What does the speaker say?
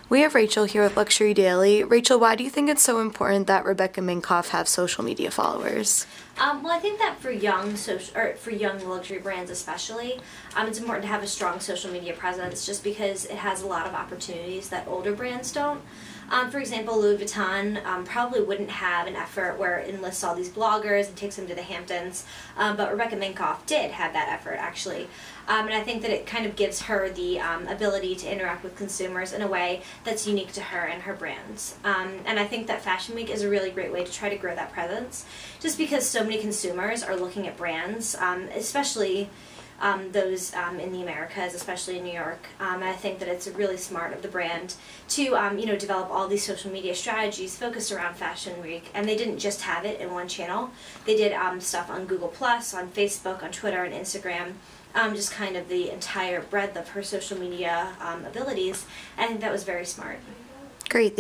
We have Rachel here with Luxury Daily. Rachel, why do you think it's so important that Rebecca Minkoff have social media followers? Well, I think that for young luxury brands especially, it's important to have a strong social media presence just because it has a lot of opportunities that older brands don't. For example, Louis Vuitton probably wouldn't have an effort where it enlists all these bloggers and takes them to the Hamptons, but Rebecca Minkoff did have that effort actually. And I think that it kind of gives her the ability to interact with consumers in a way that's unique to her and her brands. And I think that Fashion Week is a really great way to try to grow that presence, just because so many consumers are looking at brands, especially those in the Americas, especially in New York. And I think that it's really smart of the brand to develop all these social media strategies focused around Fashion Week. And they didn't just have it in one channel. They did stuff on Google+, on Facebook, on Twitter, and Instagram. Just kind of the entire breadth of her social media abilities, and I think that was very smart. Great.